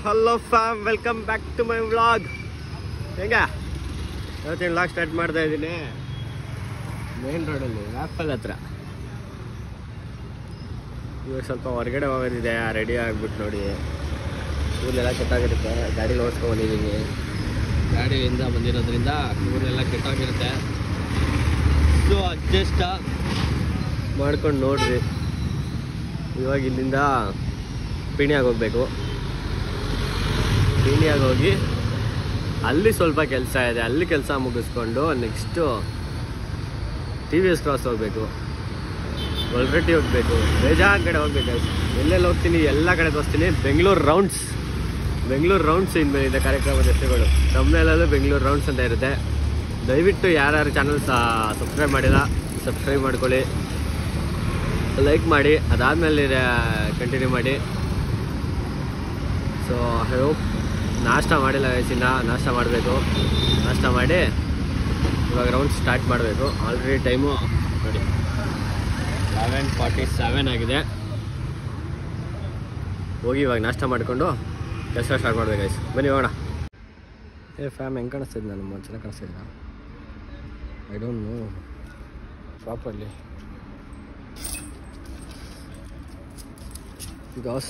Hello fam, welcome back to my vlog. ಹೇಗೆ ಇವತ್ತಿನ vlog start ಮಾಡ್ತಾ ಇದ್ದೀನಿ ಮೇನ್ ರೋಡಲ್ಲಿ ಆ್ಯಪಲ್ ಹತ್ರ. ಇವಾಗ ಸ್ವಲ್ಪ ಹೊರಗಡೆ ಹೋಗೋದಿದೆ, ರೆಡಿ ಆಗಿಬಿಟ್ಟು ನೋಡಿ. ಕೂದಲೆಲ್ಲ ಕೆಟ್ಟಾಗಿರುತ್ತೆ, ಗಾಡೀಲಿ ಓಡಿಸ್ಕೊಂಡ್ಬಂದಿದ್ದೀನಿ. ಗಾಡಿಯಿಂದ ಬಂದಿರೋದ್ರಿಂದ ಕೂದಲೆಲ್ಲ ಕೆಟ್ಟಾಗಿರುತ್ತೆ. ಸೊ ಅಡ್ಜಸ್ಟ್ ಮಾಡ್ಕೊಂಡು ನೋಡ್ರಿ. ಇವಾಗ ಇಲ್ಲಿಂದ ಪಿಣಿಯಾಗಿ ಹೋಗ್ಬೇಕು. ಪಿಣಿಯಾಗಿ ಹೋಗಿ ಅಲ್ಲಿ ಸ್ವಲ್ಪ ಕೆಲಸ ಇದೆ, ಅಲ್ಲಿ ಕೆಲಸ ಮುಗಿಸ್ಕೊಂಡು ನೆಕ್ಸ್ಟು TVS ಕ್ರಾಸ್ ಹೋಗಬೇಕು, ಒಲ್ರೆಡ್ಡಿ ಹೋಗಬೇಕು, ಬೇಜಾನ್ ಕಡೆ ಹೋಗ್ಬೇಕು. ಎಲ್ಲೆಲ್ಲಿ ಹೋಗ್ತೀನಿ ಎಲ್ಲ ಕಡೆ ತೋರಿಸ್ತೀನಿ. ಬೆಂಗಳೂರು ರೌಂಡ್ಸ್ ಇನ್ಮೇಲಿದೆ ಕಾರ್ಯಕ್ರಮದ ಹೆಸರುಗಳು. ನಮ್ಮನೆಲ್ಲೂ ಬೆಂಗಳೂರು ರೌಂಡ್ಸ್ ಅಂತ ಇರುತ್ತೆ. ದಯವಿಟ್ಟು ಯಾರ್ಯಾರು ಚಾನಲ್ ಸಬ್ಸ್ಕ್ರೈಬ್ ಮಾಡಿಲ್ಲ ಸಬ್ಸ್ಕ್ರೈಬ್ ಮಾಡ್ಕೊಳ್ಳಿ, ಲೈಕ್ ಮಾಡಿ, ಅದಾದಮೇಲೆ ಕಂಟಿನ್ಯೂ ಮಾಡಿ. ಸೊ ಐ ಹೋಪ್ ನಾಷ್ಟ ಮಾಡಿಲ್ಲ ವಯಸ್ಸಿನ, ನಾಷ್ಟ ಮಾಡಬೇಕು. ನಾಷ್ಟ ಮಾಡಿ ಇವಾಗ ರೌಂಡ್ ಸ್ಟಾರ್ಟ್ ಮಾಡಬೇಕು. ಆಲ್ರೆಡಿ ಟೈಮು ನೋಡಿ 11:47 ಆಗಿದೆ. ಹೋಗಿ ಇವಾಗ ನಾಷ್ಟ ಮಾಡಿಕೊಂಡು ಕೆಲಸ ಸ್ಟಾರ್ಟ್ ಮಾಡಬೇಕು ಗೈಸ್. ಬನ್ನಿ ಹೋಗೋಣ. ಫ್ಯಾಮ್ ಹೆಂಗೆ ಕಾಣಿಸ್ತಿದ್ದು? ನಾನು ಚೆನ್ನಾಗಿ ಕಾಣಿಸ್ತಿದ್ದ? I don't know properly because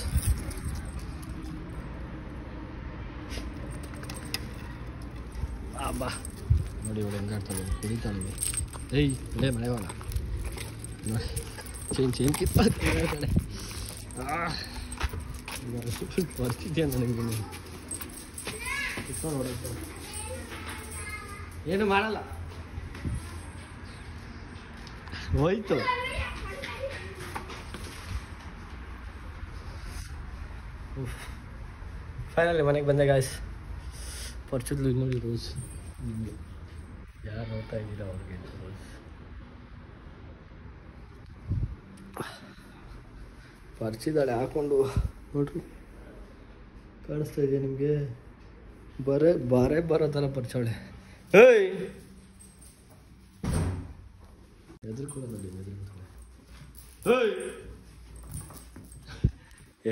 ಬಾ ನೋಡಿ ಇವಾಗ ಹೆಂಗೆ ಆಡ್ತಾನೆ, ಕುಡಿತಾನೆ. ಏಯ್ ಇಲ್ಲೇ ಮಳೆ ಹೋಗೋಣ ನೋಡಿ. ಚೇನ್ ಕಿತ್ತಾಡ್ತಾನೆ. ಬರ್ತಿದ್ಯಾ ನನಗೆ ಕಿತ್ಕೊಂಡು ಹೊಡೋದು. ಏನು ಮಾಡಲ್ಲ, ಹೋಯ್ತು. ಫೈನಲಿ ಮನೆಗೆ ಬಂದೆ ಗಾಯ್ಸ್. ಪರ್ಚುದ್ಲು ನೋಡಿ ರೋಸ್. ಯಾರು ನೋಡ್ತಾ ಇದ್ದೀರ ಅವ್ರಿಗೆ ರೋಸ್. ಪರ್ಚಿದಾಳೆ ಹಾಕೊಂಡು ನೋಡ್ರಿ, ಕಾಣಿಸ್ತಾ ಇದೆಯಾ ನಿಮಗೆ? ಬರೋ ಥರ ಪರ್ಚವಳೆ. ಹೇಯ್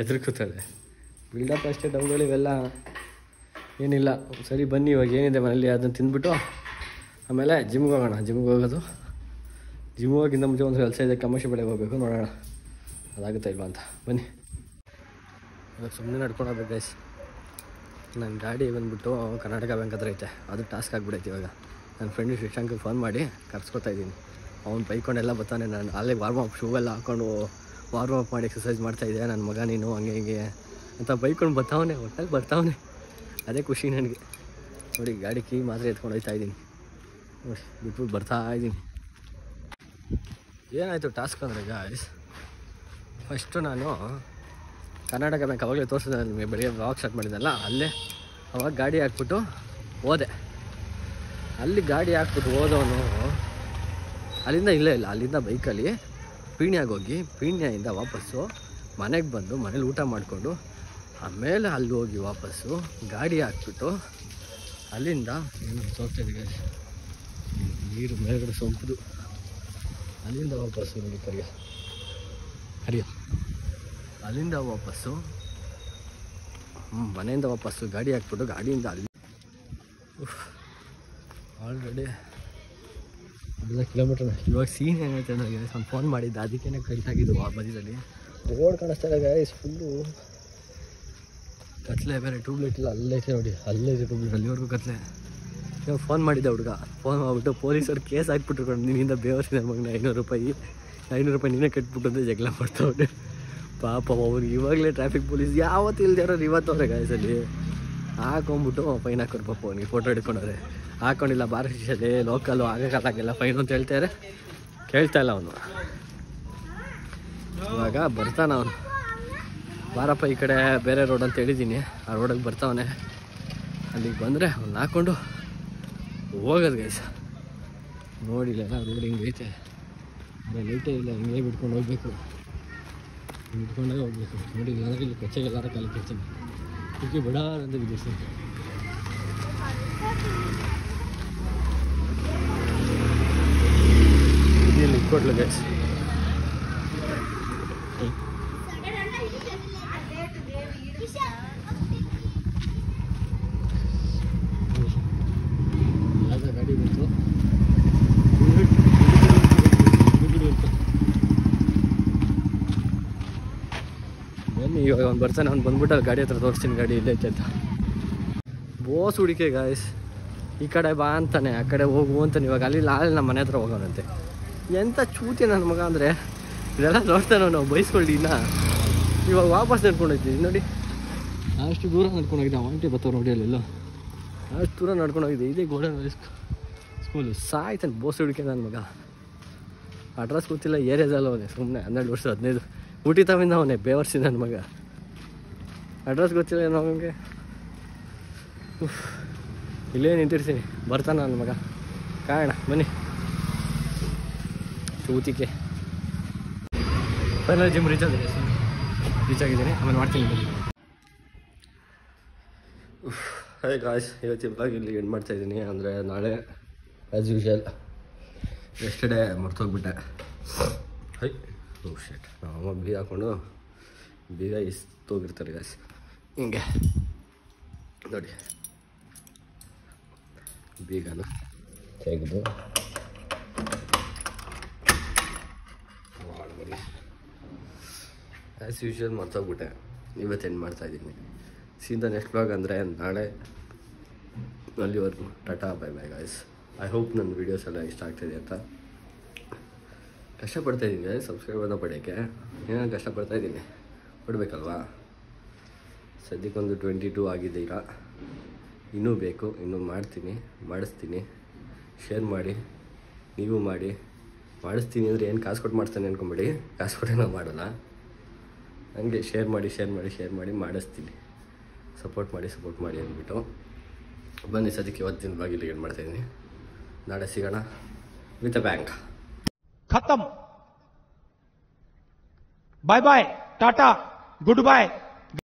ಎದುರ್ಕೋತಾಳೆ. ಬಿಲ್ಡಪ್ ಅಷ್ಟೇ, ಡೌಗಳು ಇವೆಲ್ಲ ಏನಿಲ್ಲ. ಸರಿ ಬನ್ನಿ, ಇವಾಗ ಏನಿದೆ ಮನೇಲಿ ಅದನ್ನು ತಿಂದ್ಬಿಟ್ಟು ಆಮೇಲೆ ಜಿಮ್ಗೆ ಹೋಗೋಣ. ಜಿಮ್ಗೆ ಹೋಗೋದು, ಜಿಮ್ ಹೋಗಿಂದ ಮುಂಚೆ ಒಂದು ಕೆಲಸ ಇದೆ, ಕಮರ್ಷಿಯಲ್ ಬೆಳೆಗೆ ಹೋಗಬೇಕು. ನೋಡೋಣ ಅದಾಗುತ್ತಾ ಇಲ್ವಾ ಅಂತ. ಬನ್ನಿ ಇವಾಗ ಸುಮ್ಮನೆ ನಡ್ಕೊಂಡು ಹೋಗ್ಬೇಕು ಗೈಸ್. ನನ್ನ ಗಾಡಿ ಬಂದುಬಿಟ್ಟು ಕರ್ನಾಟಕ ಬ್ಯಾಂಕ್ ಹತ್ರ ಐತೆ, ಅದು ಟಾಸ್ಕ್ ಆಗಿಬಿಡೈತೆ. ಇವಾಗ ನನ್ನ ಫ್ರೆಂಡ್ ಶ್ರೀಶಾಂಕ್ಗೆ ಫೋನ್ ಮಾಡಿ ಕರ್ಸ್ಕೊತಾ ಇದ್ದೀನಿ. ಅವ್ನು ಬೈಕೊಂಡೆಲ್ಲ ಬರ್ತಾನೆ. ನಾನು ಅಲ್ಲೇ ವಾರ್ಮಪ್ ಶೂ ಎಲ್ಲ ಹಾಕ್ಕೊಂಡು ವಾರ್ಮಪ್ ಮಾಡಿ ಎಕ್ಸಸೈಸ್ ಮಾಡ್ತಾಯಿದ್ದೆ. ನನ್ನ ಮಗ ನೀನು ಹಂಗೆ ಹಿಂಗೆ ಅಂತ ಬೈಕೊಂಡು ಬರ್ತಾವನೆ, ಒಟ್ಟಾಗಿ ಬರ್ತಾವನೆ. ಅದೇ ಖುಷಿ ನನಗೆ. ನೋಡಿ ಗಾಡಿ ಕೀ ಮಾತ್ರ ಎತ್ಕೊಂಡು ಹೋಗ್ತಾ ಇದ್ದೀನಿ. ನೋಡಿ ಬಿಟ್ಬಿಟ್ಟು ಬರ್ತಾ ಇದ್ದೀನಿ. ಏನಾಯಿತು ಟಾಸ್ಕ್ ಅಂದರೆ ಗಾಯ್ಸ್, ಫಸ್ಟು ನಾನು ಕರ್ನಾಟಕ ಬ್ಯಾಂಕ್ ಅವಾಗಲೇ ತೋರಿಸಿದೆ ನಿಮಗೆ, ಬೆಳಿಗ್ಗೆ ವ್ಲಾಗ್ ಸ್ಟಾರ್ಟ್ ಮಾಡಿದ್ದಲ್ಲ, ಅಲ್ಲೇ ಅವಾಗ ಗಾಡಿ ಹಾಕ್ಬಿಟ್ಟು ಹೋದೆ. ಅಲ್ಲಿ ಗಾಡಿ ಹಾಕ್ಬಿಟ್ಟು ಹೋದವನು ಅಲ್ಲಿಂದ ಅಲ್ಲಿಂದ ಬೈಕಲ್ಲಿ ಪೀಣ್ಯಾಗಿ ಹೋಗಿ ಪೀಣ್ಯದಿಂದ ವಾಪಸ್ಸು ಮನೆಗೆ ಬಂದು ಮನೇಲಿ ಊಟ ಮಾಡಿಕೊಂಡು ಆಮೇಲೆ ಅಲ್ಲಿ ಹೋಗಿ ವಾಪಸ್ಸು ಗಾಡಿ ಹಾಕ್ಬಿಟ್ಟು ಅಲ್ಲಿಂದ ತೋರಿಸ್ತಿದ್ದೆ ನೀರು ಮೇಲ್ಗಡೆ ಸೋಂಪುದು. ಅಲ್ಲಿಂದ ವಾಪಸ್ಸು ನೋಡಿ ಹರಿಯ ಅಲ್ಲಿಂದ ವಾಪಸ್ಸು ಮನೆಯಿಂದ ವಾಪಸ್ಸು ಗಾಡಿ ಹಾಕ್ಬಿಟ್ಟು ಗಾಡಿಯಿಂದ ಅಲ್ಲಿ ಆಲ್ರೆಡಿ 10 ಕಿಲೋಮೀಟರ್. ಇವಾಗ ಸೀನ್ ಏನೈತೆ ನನಗೆ, ನಾನು ಫೋನ್ ಮಾಡಿದ್ದೆ, ಅದಕ್ಕೇನೆ ಕೈಟಾಗಿದ್ದು. ಆ ಬದಿಯಲ್ಲಿ ರೋಡ್ ಕಾಣಿಸ್ತಾ ಇಲ್ಲ ಗೈಸ್, ಫುಲ್ಲು ಕತ್ಲೆ. ಬೇರೆ ಟ್ಯೂಬ್ಲೈಟ್ ಇಲ್ಲ, ಅಲ್ಲೈತೆ ನೋಡಿ, ಅಲ್ಲೈತೆ ಟ್ಯೂಬ್ಲೈಟ್, ಅಲ್ಲಿವರೆಗೂ ಕತ್ಲೆ. ಇವಾಗ ಫೋನ್ ಮಾಡಿದ್ದೆ ಹುಡುಗ, ಫೋನ್ ಮಾಡಿಬಿಟ್ಟು ಪೊಲೀಸರು ಕೇಸ್ ಹಾಕ್ಬಿಟ್ರು. ನಿನ್ನಿಂದ ಬೇವರ್ಸಿದ ಮಗನ 500 ರೂಪಾಯಿ ನೀನೇ ಕಟ್ಬಿಟ್ಟು ಅಂತ ಜಗಳ ಮಾಡ್ತಾವ್ರೆ. ಪಾಪ ಅವ್ರು ಇವಾಗಲೇ ಟ್ರಾಫಿಕ್ ಪೊಲೀಸ್ ಯಾವತ್ತು ಇಲ್ಲದೆ ಇರೋರು ಇವತ್ತವ್ರೆ ಗಾಯಸಲ್ಲಿ ಹಾಕೊಂಬಿಟ್ಟು ಫೈನ್ ಹಾಕೋರು. ಪಾಪ ಅವನಿಗೆ ಫೋಟೋ ಹಿಡ್ಕೊಂಡವ್ರೆ. ಹಾಕ್ಕೊಂಡಿಲ್ಲ ಬಾರ್ ಸ್ಟೇಷನ್ಲಿ, ಲೋಕಲ್ಲು ಆಗೋಕ್ಕಾಗಿಲ್ಲ ಫೈನ್ ಅಂತ ಹೇಳ್ತಾರೆ. ಕೇಳ್ತಾ ಇಲ್ಲ ಅವನು. ಇವಾಗ ಬರ್ತಾನೆ ಅವನು, ಬಾರಪ್ಪ ಈ ಕಡೆ ಬೇರೆ ರೋಡ್ ಅಂತ ಹೇಳಿದ್ದೀನಿ, ಆ ರೋಡಿಗೆ ಬರ್ತಾವನೆ. ಅಲ್ಲಿಗೆ ಬಂದರೆ ಅವ್ನು ಹಾಕ್ಕೊಂಡು ಹೋಗೋದು ಗೈಸ. ನೋಡಿಲ್ಲ ರೋಡ್ ಹಿಂಗೆ ಐತೆ, ಲೈಟೇ ಇಲ್ಲ, ಹಿಂಗೆ ಬಿಟ್ಕೊಂಡು ಹೋಗ್ಬೇಕು, ಬಿಟ್ಕೊಂಡಾಗ ಹೋಗ್ಬೇಕು. ನೋಡಿ ನನಗೆ ಇಲ್ಲಿ ಕೊಚ್ಚೆಗೆಲ್ಲಾರ ಕಾಲು ಕೆಚ್ಚಿದೆ, ಇದಕ್ಕೆ ಬಿಡ ಅಂತ ಬಿದ್ದಿಸ್ತೀನಿ. ಕೊಟ್ಲು ಗೈಸ್. ಗಾಡಿ ಬಂತು. ಬನ್ನಿ ಇವಾಗ ಅವ್ನು ಬರ್ತಾನೆ. ಅವ್ನು ಬಂದ್ಬಿಟ್ಟು ಅಲ್ಲಿ ಗಾಡಿ ಹತ್ರ ತೋರಿಸ್ತೀನಿ ಗಾಡಿ ಇಲ್ಲೇ ಐತೆ ಅಂತ. ಬೋಸ್ ಹುಡುಕೆ ಗಾಯ್ಸ್. ಈ ಕಡೆ ಬಾ ಅಂತಾನೆ, ಆ ಕಡೆ ಹೋಗು ಅಂತಾನೆ. ಇವಾಗ ಅಲ್ಲಿ ನಮ್ಮ ಮನೆ ಹತ್ರ ಹೋಗೋಣಂತೆ. ಎಂಥ ಚೂತಿ ನನ್ನ ಮಗ ಅಂದರೆ ಇದೆಲ್ಲ ನೋಡ್ತಾನೆ ನಾವು ಬೈಸ್ಕೊಳ್ಳಿ. ಇವಾಗ ವಾಪಸ್ ನಡ್ಕೊಂಡು ಹೋಗ್ತೀವಿ ನೋಡಿ. ಅಷ್ಟು ದೂರ ನಡ್ಕೊಂಡು ಹೋಗಿದೆ. ಆಂಟಿ ಬರ್ತಾವೆ ನೋಡಿ ಅಲ್ಲೆಲ್ಲ. ಅಷ್ಟು ದೂರ ನಡ್ಕೊಂಡು ಹೋಗಿದೆ. ಇದೇ ಗೋಲ್ಡನ್ ಸ್ಕೂಲು. ಸಾಯ್ತಾನೆ ಬೋಸ್ ಹುಡುಕೆ ನನ್ನ ಮಗ. ಅಡ್ರೆಸ್ ಗೊತ್ತಿಲ್ಲ, ಏರಿಯಾದಲ್ಲ ಅವನೇ. ಸುಮ್ಮನೆ 12 ವರ್ಷ 15 ಊಟಿ ತವಿಂದ ಅವನೇ ಬೇವರ್ಸಿ ನನ್ನ ಮಗ. ಅಡ್ರೆಸ್ ಗೊತ್ತಿಲ್ಲ ಏನೋ ಅವನಿಗೆ. ಇಲ್ಲೇ ನಿಂತಿರ್ತೀನಿ, ಬರ್ತಾನೆ ನನ್ನ ಮಗ. ಕಾರಣ ಬನ್ನಿ. ಚೂತಿಕೆ ಫೈನಲ್ ಜಿಮ್ ರೀಚ್ ಆಗಿದ್ದೀನಿ. ಆಮೇಲೆ ಮಾಡ್ತೀನಿ ಬನ್ನಿ. ಹಾಯ್ ಗಾಯ್ಸ್, ಇವತ್ತು ಇವಾಗ ಇಲ್ಲಿ ಎಂಡ್ ಮಾಡ್ತಾಯಿದ್ದೀನಿ. ಅಂದರೆ ನಾಳೆ ಆ್ಯಸ್ ಯೂಶುವಲ್. ಎಸ್ಟರ್ಡೇ ಮರ್ತೋಗ್ಬಿಟ್ಟೆ. ಹೈ ಶೆಟ್. ನಮ್ಮ ಬೀಗ ಹಾಕ್ಕೊಂಡು ಬೀಗ ಇಸ್ತೋಗಿರ್ತಾರೆ ಗಾಯ್ಸ್. ಹಿಂಗೆ ನೋಡಿ, ಬೀಗನ ತೆಗೆದು ಮಾಡ್ಬೋದು. ಆ್ಯಸ್ ಯೂಶುವಲ್ ಮರ್ತೋಗ್ಬಿಟ್ಟೆ. ಇವತ್ತು ಎಂಡ್ ಮಾಡ್ತಾಯಿದ್ದೀನಿ. ಸೀದಾ ನೆಕ್ಸ್ಟ್ ಬ್ಲಾಗ್ ಅಂದರೆ ನಾಳೆ. ಅಲ್ಲಿವರೆಗೂ tata, bye bye guys. I hope ನನ್ನ ವೀಡಿಯೋಸ್ ಎಲ್ಲ ಇಷ್ಟ ಆಗ್ತಾಯಿದೆ ಅಂತ. ಕಷ್ಟಪಡ್ತಾಯಿದ್ದೀನಿ ಸಬ್ಸ್ಕ್ರೈಬರ್ನ ಪಡೆಯೋಕ್ಕೆ. ಏನೋ ಕಷ್ಟಪಡ್ತಾಯಿದ್ದೀನಿ, ಕೊಡಬೇಕಲ್ವಾ. ಸದ್ಯಕ್ಕೊಂದು 22 ಆಗಿದ್ದೀರಾ. ಇನ್ನೂ ಬೇಕು, ಇನ್ನೂ ಮಾಡಿಸ್ತೀನಿ. ಶೇರ್ ಮಾಡಿ, ನೀವು ಮಾಡಿ. ಮಾಡಿಸ್ತೀನಿ ಅಂದರೆ ಏನು ಕಾಸು ಕೊಟ್ಟು ಮಾಡ್ತಾನೆ ಅಂದ್ಕೊಂಬೇಡಿ. ಕಾಸು ಕೊಟ್ಟೇನೋ ಮಾಡೋಲ್ಲ. ಹಂಗೆ ಶೇರ್ ಮಾಡಿ ಮಾಡಿಸ್ತೀನಿ. ಸಪೋರ್ಟ್ ಮಾಡಿ ಅಂದ್ಬಿಟ್ಟು ಬನ್ನಿ. ಸದ್ಯಕ್ಕೆ ಇವತ್ತಿನ ಬಾಗಿಲಿಗೆ ಏನು ಮಾಡ್ತಾಯಿದ್ದೀನಿ. ನಾಳೆ ಸಿಗೋಣ ವಿತ್ ಅ ಬ್ಯಾಂಕ್. खत्म. Bye bye, tata, good bye.